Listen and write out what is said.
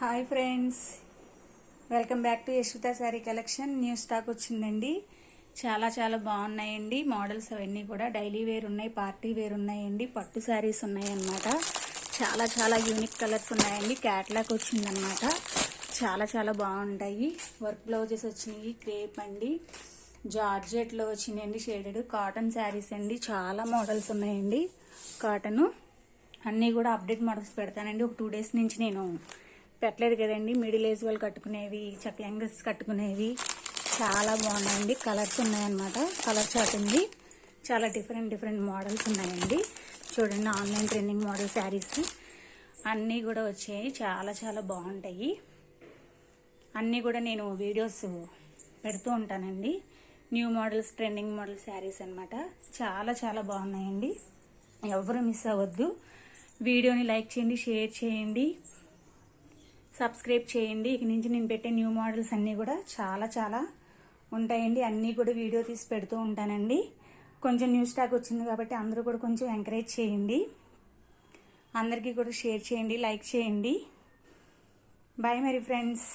Hi friends, welcome back to Yashwitha sari collection. New stock వచ్చిందండి. చాలా బాగున్నాయండి. మోడల్స్ అవన్నీ కూడా డైలీ వేర్ ఉన్నాయి, పార్టీ వేర్ ఉన్నాయండి, పట్టు శారీస్ ఉన్నాయి అన్నమాట. చాలా యూనిక్ కలర్స్ ఉన్నాయండి. క్యాట్లాగ్ వచ్చిందనమాట. చాలా బాగుంటాయి. వర్క్ బ్లౌజెస్ వచ్చినాయి. క్రేప్ అండి, జార్జెట్లో వచ్చినాయండి. షేడెడ్ కాటన్ శారీస్ అండి. చాలా మోడల్స్ ఉన్నాయండి. కాటన్ అన్నీ కూడా అప్డేట్ మోడల్స్ పెడతానండి. ఒక 2 days నుంచి నేను పెట్టలేదు కదండి. మిడిల్ ఏజ్ వాళ్ళు కట్టుకునేవి, యంగర్స్ కట్టుకునేవి చాలా బాగున్నాయండి. కలర్స్ ఉన్నాయన్నమాట. కలర్ చార్ట్ ఉంది. చాలా డిఫరెంట్ మోడల్స్ ఉన్నాయండి. చూడండి, ఆన్లైన్ ట్రెండింగ్ మోడల్ శారీస్ అన్నీ కూడా వచ్చాయి. చాలా బాగుంటాయి. అన్నీ కూడా నేను వీడియోస్ పెడుతూ ఉంటానండి. New models, trending model saris అనమాట. చాలా బాగున్నాయండి. ఎవరు మిస్ అవ్వద్దు. వీడియోని లైక్ చేయండి, షేర్ చేయండి, సబ్స్క్రైబ్ చేయండి. ఇక నుంచి నేను పెట్టే న్యూ మోడల్స్ అన్నీ కూడా చాలా ఉంటాయండి. అన్నీ కూడా వీడియో తీసి పెడుతూ ఉంటానండి. కొంచెం న్యూ స్టాక్ వచ్చింది కాబట్టి అందరూ కూడా కొంచెం ఎంకరేజ్ చేయండి. అందరికీ కూడా షేర్ చేయండి, లైక్ చేయండి. బాయ్ మరి ఫ్రెండ్స్.